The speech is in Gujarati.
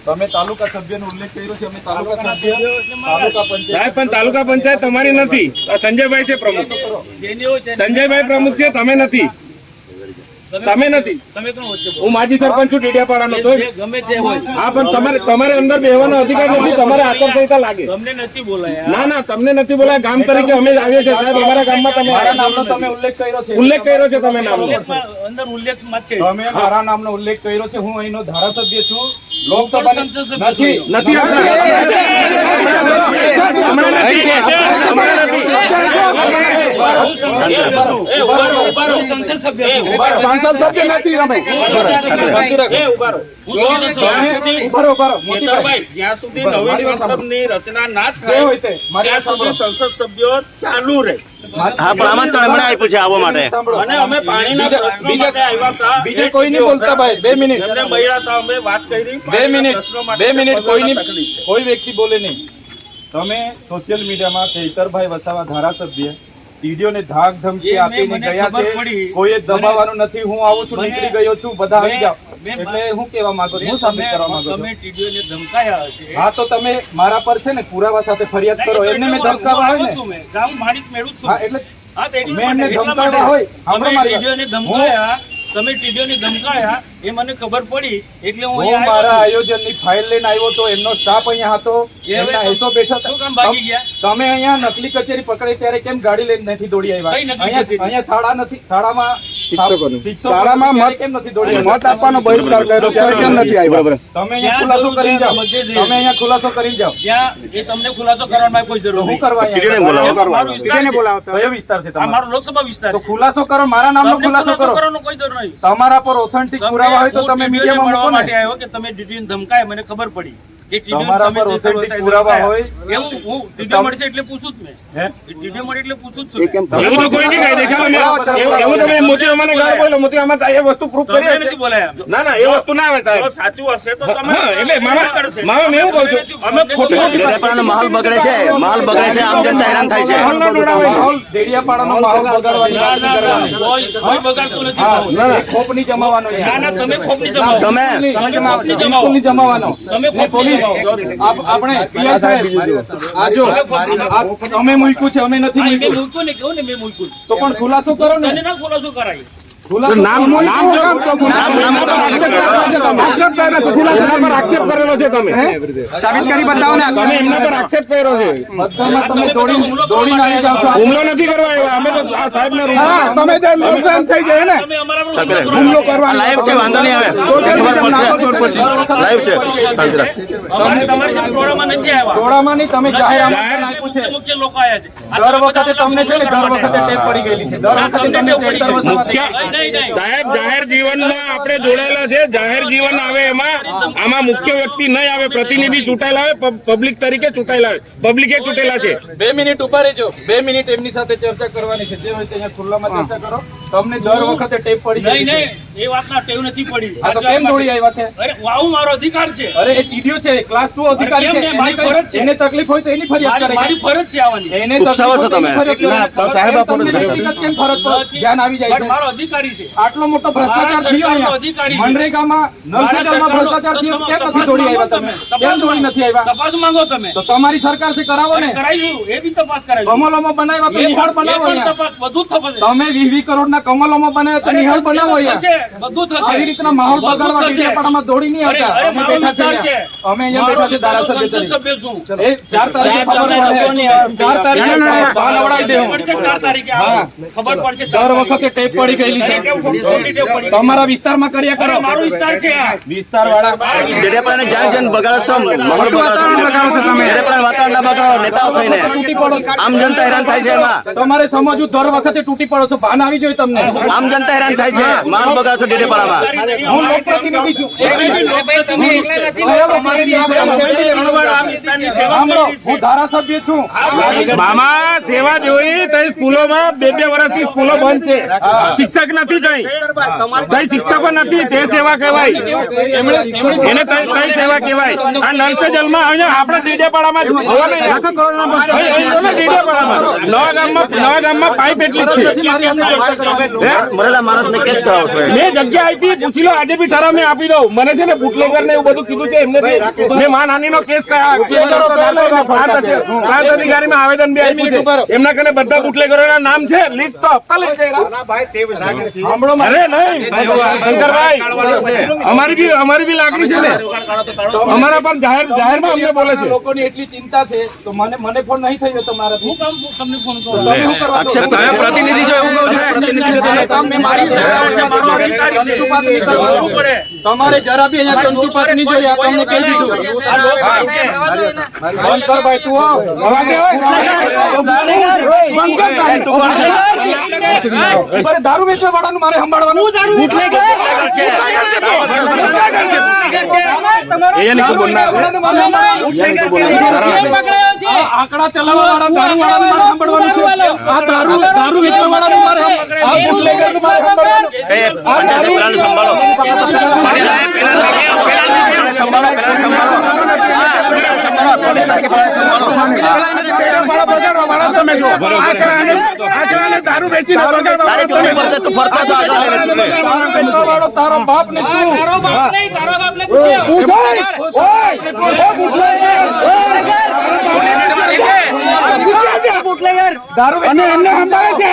તમે તાલુકા સભ્યનો ઉલ્લેખ કર્યો છે. અમે તાલુકા સભ્ય તાલુકા પંચાયત પણ તાલુકા પંચાયત તમારી નથી. સંજયભાઈ છે પ્રમુખ. સંજયભાઈ પ્રમુખ છે, તમે નથી. તમે નથી. હું માજી સરપંચ છું ડેડિયાપાડાનો. તો ગમે તે હોય. હા, પણ તમારે અંદર બેહવાનો અધિકાર નથી. તમારે આચારસંહિતા લાગે. તમને નથી બોલાયા. ના, તમને નથી બોલાયા. ગામ તરીકે અમે આવીએ છીએ સાહેબ. અમારા ગામમાં તમે મારા નામનો તમે ઉલ્લેખ કર્યો છે. ઉલ્લેખ કર્યો છે તમે નામનો. અંદર ઉલ્લેખમાં છે. તમે મારા નામનો ઉલ્લેખ કર્યો છે. હું અહીંનો ધારાસભ્ય છું. લોકસભા નથી. સાંસદ સભ્ય નથી તમે. જ્યાં સુધી નવી સંસદની રચના ના થાય ત્યાં સુધી સંસદ સભ્યો ચાલુ રહે. હા, પણ આમંત્રણ હમણાં આપ્યું છે આવવા માટે. અને અમે પાણીના પ્રશ્નો માટે આવ્યા હતા. બીજે કોઈ નહીં બોલતા ભાઈ. 2 મિનિટ. એમને મળ્યા હતા. અમે વાત કરી. 2 મિનિટ. કોઈ વ્યક્તિ બોલે નહીં. તમે સોશિયલ મીડિયામાં ચૈતરભાઈ વસાવા ધારાસભ્ય ટીડીઓને ધાક ધમકી આપીને ગયા છે. કોઈ દબાવવાનું નથી. હું આવું છું, નીકળી ગયો છું, બધા આવી જાવ. એટલે હું કેવા માંગુ છું, હું સાબિત કરવા માંગુ છું. તમે ટીડીઓને ધમકાયા હશે. હા, તો તમે મારા પર છે ને પુરાવા સાથે ફરિયાદ કરો. એમને મેં ધમકાવા હોય ને. ગામ માણિક મેળવું છું. હા, એટલે મેં એમને ધમકાવા હોય. તમે ટીડીઓને ધમકાયા. તમે ટીડીઓને ધમકાયા એ મને ખબર પડી. એટલે હું મારા આયોજનની ફાઇલ લઈને આવ્યો તો એમનો સ્ટાફ અહીંયા હતો. એમના હેસો બેઠા. શું કામ ભાગી ગયા? તમે અહીંયા નકલી કચેરી પકડી ત્યારે કેમ ગાડી લઈને નથી દોડી આવ્યા? અહીંયા શાળા નથી. શાળામાં શાળામાં કેમ નથી દોડી મત આપવાનો બહિષ્કાર કર્યો ત્યારે કેમ નથી આવ્યા? તમે અહીંયા ખુલાસો કરી જાઓ. તમે અહીંયા ખુલાસો કરી જાઓ. એ તમને ખુલાસો કરવાની કોઈ જરૂર હું કરવા કયો વિસ્તાર છે તમારો? મારો લોકસભા વિસ્તાર. તો ખુલાસો કરો. મારા નામનો ખુલાસો કરો. કોઈ જરૂર નહીં. તમારા પર ઓથેન્ટિક પુરાવા હોય તો તમે મીડિયામાં મૂકો માટે આવ્યો કે તમે ડીડીઓને ધમકાય. મને ખબર પડી. તમારા પર ઓથેન્ટિક પુરાવા હોય એવું હું ટીડીઓ મળશે એટલે પૂછું જ મેં. ટીડીઓ મળે એટલે પૂછું જ છું. એવું તો કોઈ નહીં કહી દેખાડો. એવું તમે મોટી અમારે ગાળ બોલો. મોટી અમારે એ વસ્તુ પ્રૂફ કરી નથી બોલાયા. ના, એ વસ્તુ ના આવે સાહેબ. સાચું હશે તો તમે એટલે મામા મેં એવું કહું છું. અમે ડેડિયાપાડાનો માહોલ બગડે છે. માહોલ બગડે છે. આમ જનતા હેરાન થાય છે. માહોલ ડેડિયાપાડાનો માહોલ બગાડવાની કોઈ બગાડતું નથી. ખોપની જમાવાનો. ના, તમે ખોપની જમાવો. તમે જમાવાનો. તમે પોલીસ આપણે પીઆઈ સાહેબ આજો અમે મૂક્યું છે. અમે નથી મૂક્યું. મૂક્યું ને કેવું ને મેં મૂક્યું. તો પણ ખુલાસો કરો ને. ના ખુલાસો કરાય. આક્ષેપ કરેલો છે તમે. સાબિત કરી બતાવો ને. તમે એમના પર આક્ષેપ કર્યો છે. બધામાં તમે દોડીને આવી જાવ છો. હુમલો નથી કરવા આવ્યા. અમે તો આ સાહેબને તમે જે નુકસાન થઈ જાય ને તમે અમારા હુમલો કરવા લાઈવ છે. વાંધો નહીં આવે. લાઈવ છે. તમારી જેમ ટોળામાં નથી આવ્યા. ટોળામાં નહીં. તમે જાહેર આમંત્રણ આપ્યું છે. મુખ્ય લોકો આવ્યા છે. દર વખતે તમને છે ને દર વખતે ટેપ પડી ગયેલી છે. દર વખતે તમને ચૈતર વસાવા સાહેબ જાહેર જીવનમાં આપણે જોડાયેલા છે. જાહેર જીવન આવે એમાં આમાં મુખ્ય વ્યક્તિ નહીં આવે. પ્રતિનિધિ ચૂંટાયેલા આવે. પબ્લિક તરીકે ચૂંટાયેલા આવે. પબ્લિકે ચૂંટેલા છે. 2 મિનિટ ઉભા રહેજો. 2 મિનિટ એમની સાથે ચર્ચા કરવાની છે. જે હોય તે અહીંયા ખુલ્લામાં ચર્ચા કરો. તમને દર વખતે ટેપ પડી જાય. નહીં એ વાતના ટેવ નથી પડી. આ તો કેમ દોડી આવ્યા છે? અરે આવું મારો અધિકાર છે. અરે એ ટીડીઓ છે. ક્લાસ 2 અધિકારી છે. મારી ફરજ છે. એને તકલીફ હોય તો એની ફરિયાદ કરે. મારી ફરજ છે આવવાની. એને તકલીફ હોય તો એની ફરિયાદ કરે. સાહેબ તમને હકીકત કેમ ફરજ પર ધ્યાન આવી જાય છે? મારો અધિકારી છે. આટલો મોટો ભ્રષ્ટાચાર થયો અહીંયા. મનરેગામાં નલસેગામાં ભ્રષ્ટાચાર થયો. કેમ નથી દોડી આવ્યા તમે? કેમ દોડી નથી આવ્યા? તપાસ માંગો તમે. તો તમારી સરકાર છે, કરાવો ને. કરાઈશું. એ બી તપાસ કરાઈશું. કમલોમાં બનાવ્યા તો નિહાળ બનાવો અહીંયા. તપાસ બધું થશે. તમે 20 કરોડના કમલોમાં બનાવ્યા તો નિહાળ બનાવો અહીંયા. બધું થશે. આવી રીતના માહોલ બગાડવા ડેડિયાપાડામાં દોડી નહીં આવતા. અમે બેઠા છે. અમે અહીંયા બેઠા છે ધારાસભ્ય તરીકે. સભ્ય શું? એ 4 તારીખે ખબર પડે. 4 તારીખે બહાર લવડાવી દેવું. 4 તારીખે ખબર પડશે. દર વખતે ટેપ પડી ગયેલી છે. તમારા વિસ્તારમાં કર્યા કરો. મારો વિસ્તાર છે આ. વિસ્તાર વાળા ડેડિયાપાડાને જ્યાં જ્યાં બગાડો છો. માહોલ વાતાવરણ બગાડો છો તમે. ડેડિયાપાડા વાતાવરણ ના બગાડો. નેતાઓ થઈને આમ જનતા હેરાન થાય છે. એમાં તમારે સમજવું દર વખતે તૂટી પડો છો. ભાન આવી જોઈએ તમને. આમ જનતા હેરાન થાય છે. માહોલ બગાડો છો ડેડિયાપાડામાં. હું લોકપ્રતિનિધિ છું. હું ધારાસભ્ય છું. મામા સેવા જોઈ તો સ્કૂલોમાં 2 વર્ષથી સ્કૂલો બંધ છે. શિક્ષક નથી કઈ શિક્ષકો નથી. તે સેવા કહેવાય. એને કઈ સેવા કહેવાય? આ નલ સે જલમાં અહીંયા આપણા ડેડિયાપાડામાં નવા ગામમાં પાઇપ એટલી જ છે. મરેલા માણસને કેસ કરાવો છો એમ. મેં જગ્યા આપી, પૂછી લો, આજે બી ઠરાવ મેં આપી દઉં. મને છે ને બુટલેગર ને એવું બધું કીધું છે એમને મેં માનહાનિ નો કેસ પ્રાંત અધિકારીમાં આવેદન બી આપ્યું છે. એમના કને બધા બુટલેગરોના નામ છે, લિસ્ટ તો હપ્તા લઈ જાય. અરે નહીં શંકરભાઈ, અમારી બી લાગણી છે ને, અમારા પર જાહેરમાં અમને બોલે છે. લોકોની એટલી ચિંતા છે તો મને ફોન નહીં થયો તમારાથી. તમને ફોન કરો આક્ષેપ તમે પ્રતિનિધિ જો એવું કહો છો, પ્રતિનિધિ છો તમે. તમારે જરા બી અહીંયા ચંચુપાત નહીં જોઈએ, આ તમને કહી દીધું. બંધ કર ભાઈ, તું આવ. મારે દારૂ વેચવા વાળાનું મારે સંભાળવાનું. આંકડા ચલાવવા વાળા દારૂ વાળાનું મારે સંભાળવાનું છે. આ દારૂ વેચવા વાળાનું મારે આ બુટલેગરનું મારે સંભાળવાનું. પેલાને સંભાળો. દારૂ વેચીને બગાડવા તું ફરતો તો આગળ લઈને તું રે. તારો બાપ ને તું દારૂ અને એમને સંભાળે છે.